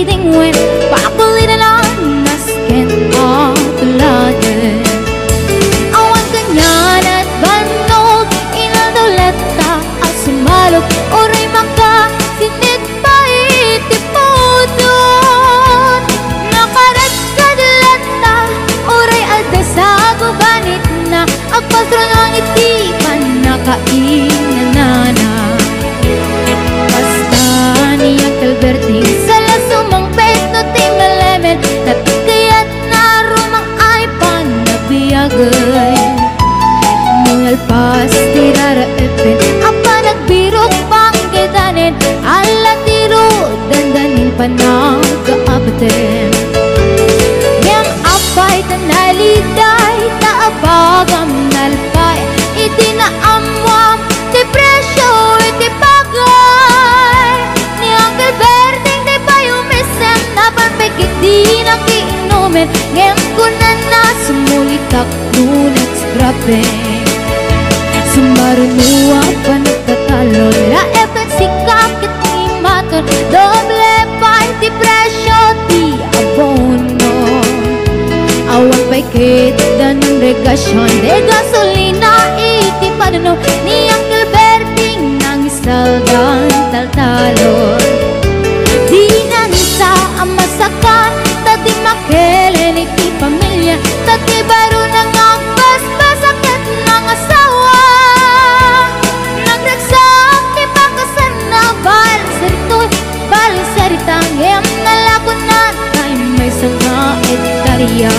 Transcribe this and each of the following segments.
leading when pakulitan on nas ken akulade awan kanyan at banog inadoleta asumalok oray maka sinit pa itipudon nakarat kadalata oray ada sa gubanit na agpastro ng itipan nakainanana basta niyang kalberting sala sumang pet no timalemen tapikayat na rumang ay panabiyagay mungal pas tirara epen apa nagbirok pang kedanen ala tiro dandanin panagkaabaten yang apay tanaliday taabagam nalpay itinaamwam depresyo itipagay ni Uncle Berting di pa yumisen na panpikit di nakiinumin ngayon ko na sumulitak nunat grabe sumarunua pa nagtatalon la efensi kakit ni maton doble pa depresyo di abono awan pa'y kita ng regasyon de gasolina iti panuno ni Uncle Berting nang isaldan taltalon di na nisa ang masakan tati makelen iti pamilya tati baro nang ang basbasakit ng asawa nagraksak ti pakasan na balisaritang em nalakon na tayo may sanga etarya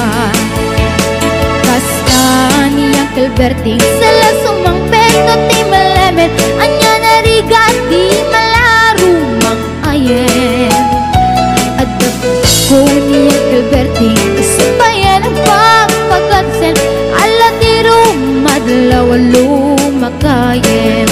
basta ni Uncle Berting sala sumang peto ti malemen anya narigat di malarumang ayen adap ko ni Uncle Berting isabayan ang pagpagkadsen ala ti rumadlawalo makayen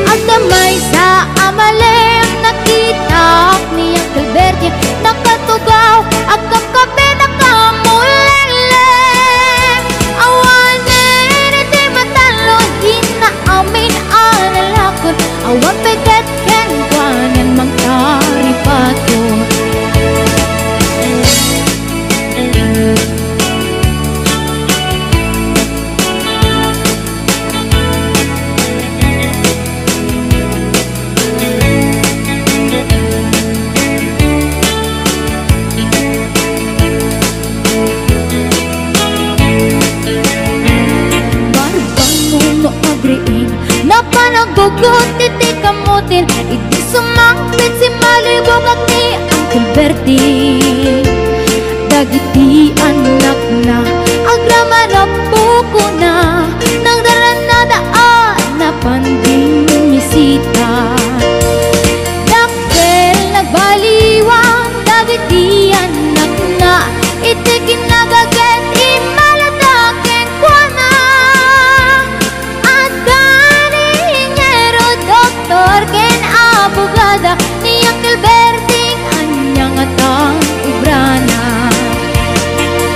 agdamay sa amalem nakita ni Uncle Berting nakatugaw agkam kape nakamulelem awanin iti matalon inaamin analakon awan peget ken kwanen mangkaripaton napanagugot iti kamutin iti sumangpit si malibog at ni Uncle Berting dagiti anak na agraman na buko na nang daranadaan na panding misita dakkel nagbaliwang dagiti anak na iti kinagaget imaladaken kwa na ken abogada ni Uncle Berting anyang atang ibrana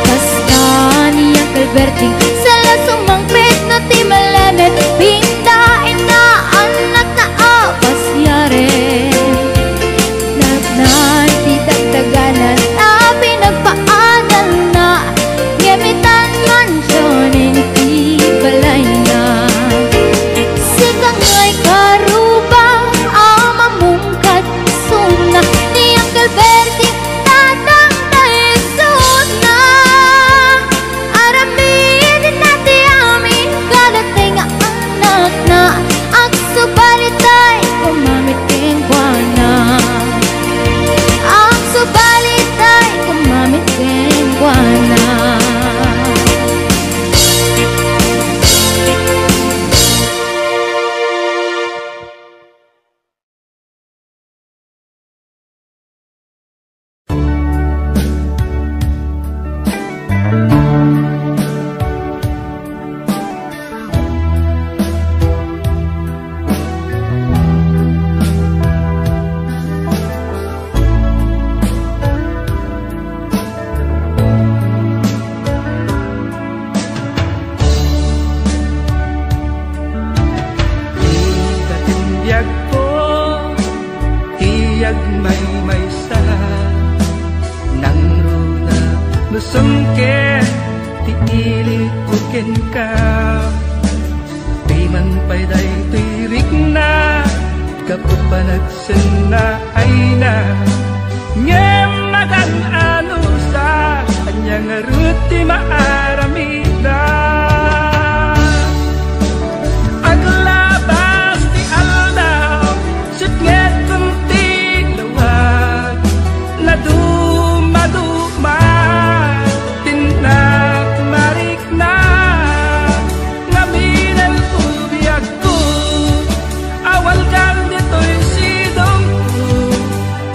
basta ni Uncle Berting sala sumang pet na ti malemen pindain na anak na apasyare nagnan ti dagdaganan na pinagpaadal na ngemitan mansyon iti balay na sikang ngay karuba amamungkat suna ni Uncle Berting tatang tayo suna aramin sungkit ti ilitukin ka di man payday tirik na kapag panagsin na ay na ngem magan anusa anyang ruti maaramida aglabas ti aldaw sitnget kunti lawag na dumaduma tinag marik na ngamin ang ubiyag ko awal kan dito'y sidong ko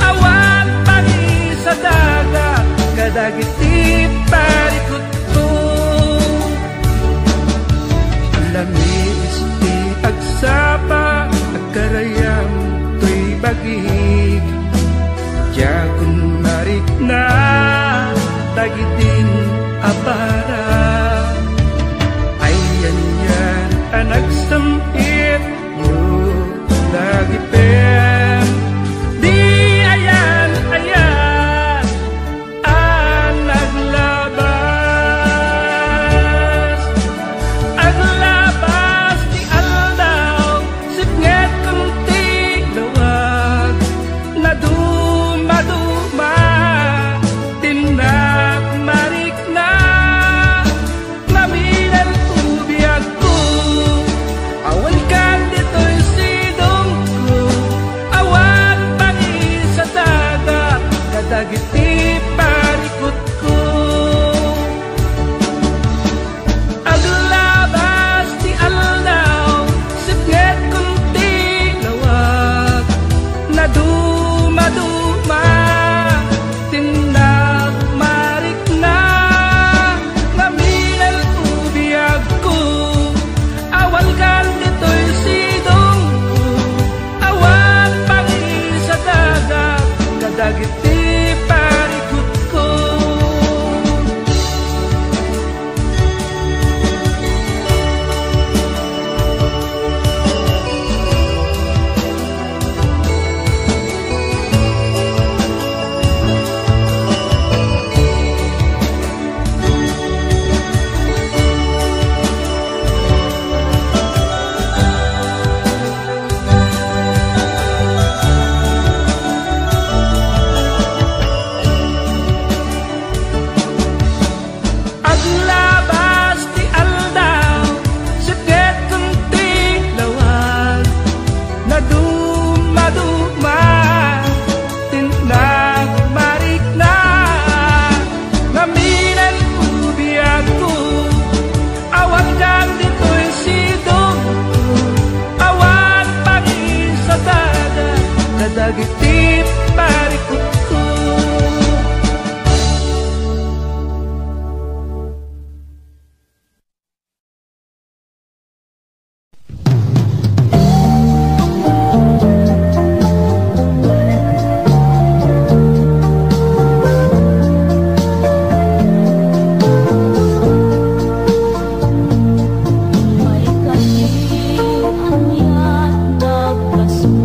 awan pagi sa daga kadagiti parikot ko lamis ti agsapa agkarayam to'y bagig Jakun marik na tagitin apara ayan yan anak sempit yo lagi pen di ayan ayan anak labas di aldaw sipnget kunti lawag na dumaduma tinag marik na namin ang ubiyag ko awan kan dito'y sidong ko awan pangi sa daga kadagiti parikot ko aglabas ti aldaw sipnget kunti lawag na dumaduma tinag marik na namin ang ubiyag ko awal kan dito'y sidong ko awan pangi sa dagat kadagiti parikot ko aglabas ti aldaw sipnget kunti lawag na dumaduma tinag marik na namin ang ubiyag ko awan kan dito'y sidong ko awan pangi sa daga kadagiti parikot ko May kating anyan nagkasulat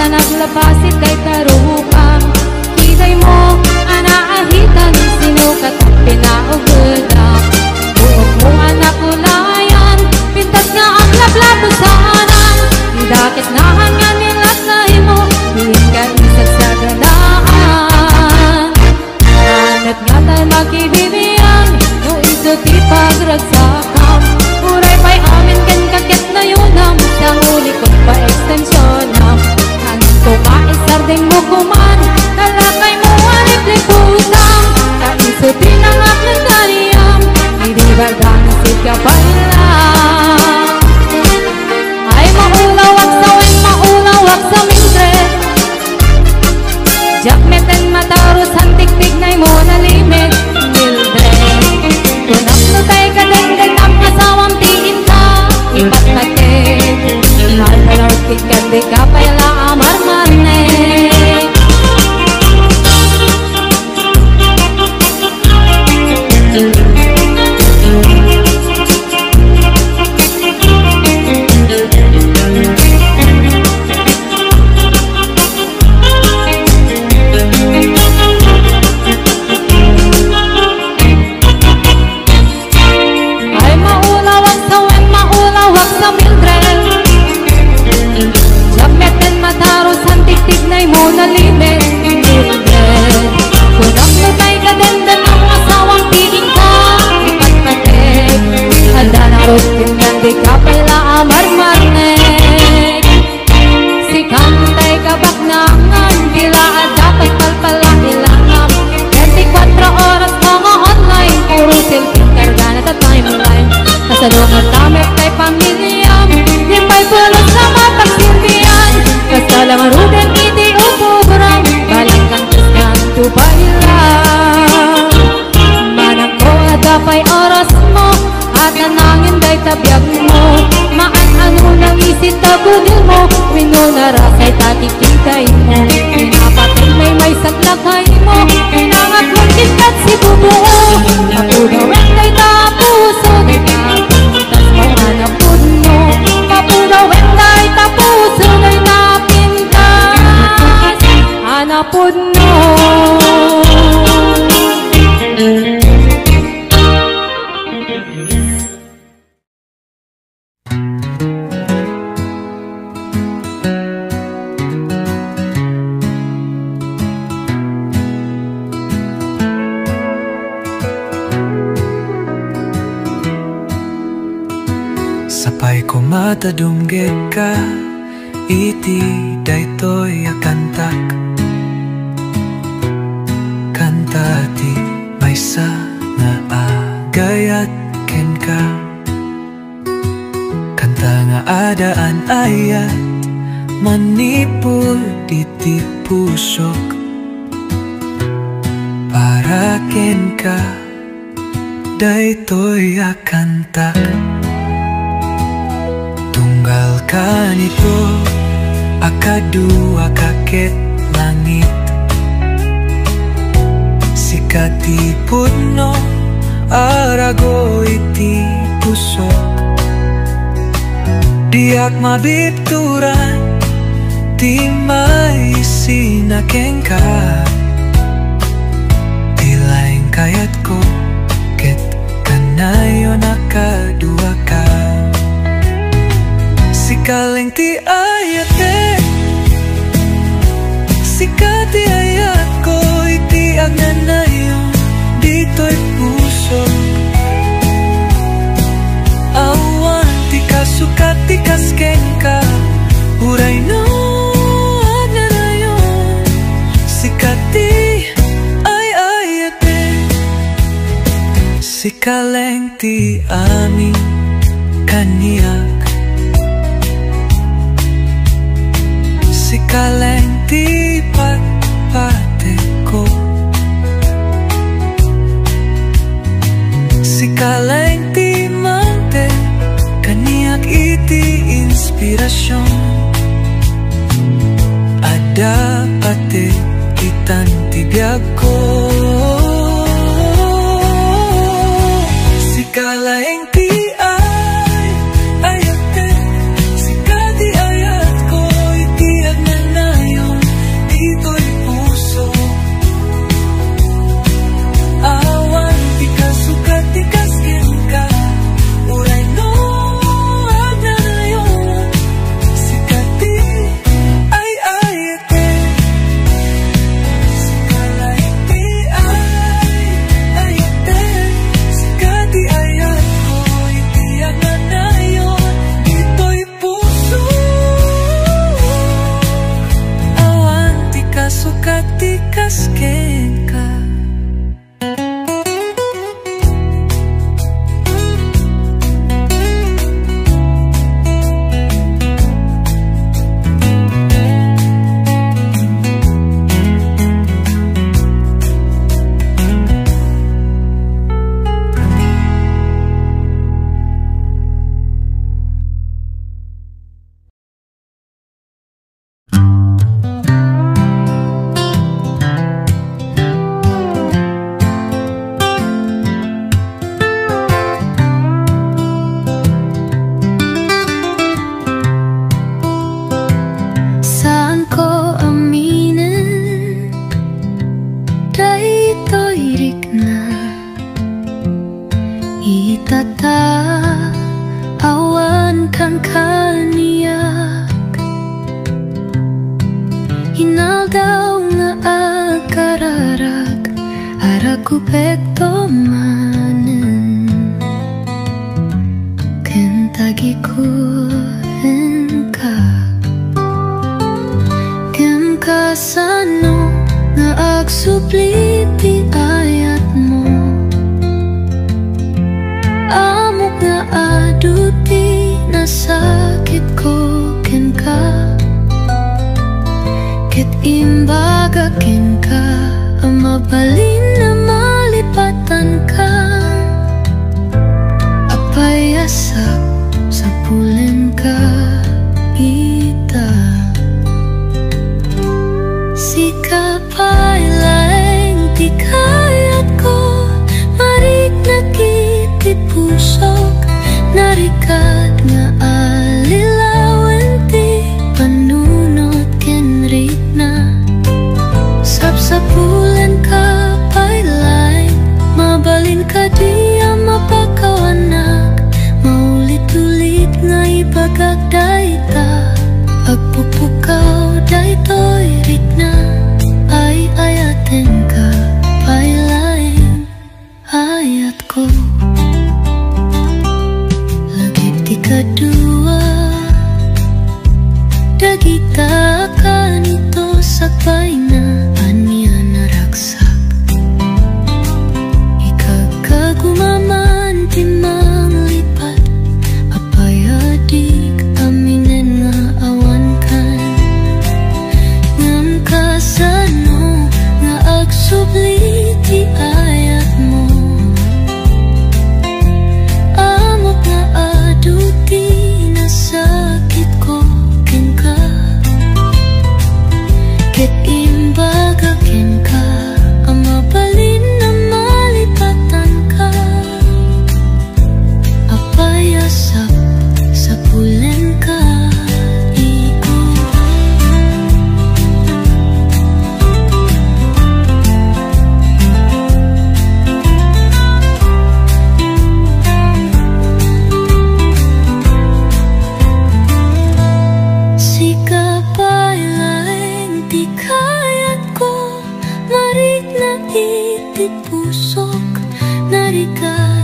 Naglabasit kay karupang Kitay mo, anaahitan Sinukat at pinaugulang Buok mo anak ulayan Pintas nga ang lablabo sa anang Idakit na hanga nilat na mo Diin ka isag sa ganaan Anat nga tayo magkibibiyang No iso ti pagragsakam Uray pa'y amin kan kakit na yunam Sa huli ko pa ekstensyon kung maisarding mo kuman Talakay mo alip-liputang Kaisutin ang aklang dariyam Hindi bardasit ka pa ilang Ay maulawag sa wen, maulawag sa mindret Jakmeten mataros ang tiktik na'y mo nalimit Mildred Kunap no tayo kadagdag ng asawang tiin ka Ibat natin Mahal na larkit ka di ka pa ilang amar-marne Ay maulawag sa wen, maulawag sa Mildred Japmeten mataros ang tiktik na'y mo nalimit Mildred Kunang nutay ka dandan ang asawang tingin ka Ipatpatek Handa na rutin ng di ka pala amar-marnek Si kantay kabak nangan Bila dapat palpala ilangan 24 oras mga online Puro silping kargana at timeline Kasalungan tamit kay pamilyam Di pa'y pulos sa mapagsilbihan Kasalang ruden iti upuburang Balang kang kaskan tupailang Manang ko at apay oras mo At nanangin day tabiyag mo Maan-ano nang isit tabunil mo Wino na rasay takikitay mo Pinapating may saglakay mo Pinangat mong kitkat si bubuo Mapudawen day tapuso Day kapuntas mo anapun mo Mapudawen day tapuso Day napintas Anapun mo Sapay ko matadunggit ka Iti daytoy akantak Kanta ti maysa nga agayat ken ka Kanta nga adaan ayat Manipul iti pusok Para ken ka Daytoy akantak Tunggal ka nito Akadua kakit langit Sikati puno Arago iti pusok Diak mabituran Ti may sinakeng ka Tilaing kayat ko Ket kanayo nakadua ka Sikaling ti ayat Sikati ayat ko iti agnanayo Dito'y puso Awan ti kasukat ti kasken ka Uray no agnanayo Sikati ay ayat Sikaleng ti amin kaniyak Sikaleng ti patpate ko kaleng ti mangte kaniak iti inspirasyon. Ada pate itan ti biag ko. Si kaleng ti ay ayate, si kadi ayat ko iti agnanayon dito'y puso. Awan ti kasukat ti kasken ka, uray no agnanayon si kadi ay ayate, si kalay ti ay ayate, si kadi ayat ko iti agnanayon dito'y puso. Awan ti kasukat ti kasken ka. Saan ko aminin, da'y rik na itata awan kang kaniyak. Hinaldaw nga agkararag aragupekto manen kentagi ka. Kem kasano nga agsupli ti ayat mo, amok nga aduti nasakit ko ken ka. Ket imbaga ken ka, amabalin na malipatan ka. Apayasak sa pulen ka ita. Si kapailaeng ti kayat ko, marik nakiti pusok, narikat nga alilawen ti panunot ken ritna. Sapsapulen ka pailaeng, mabalin ka di mapakawanak, maulit-ulit nga ipagagdaita. Agpupukaw daytoy ritna, ay ayaten ka pailaeng ayat ko. Lagip ti kadua, dagita ka nito sakbay na anya naraksak. Ikagkagumaman ti manglipat, apayadik aminen nga awan kan. Ngam kasano nga agsubli ti ayat mo, amok nga aduti nasakit ko ken ka. Ket imbaga ken ka, amabalin na malipatan ka. Apayasap sa pulen ka iko. Si kapailaeng ti kayat ko, marik na itit pusok, narikat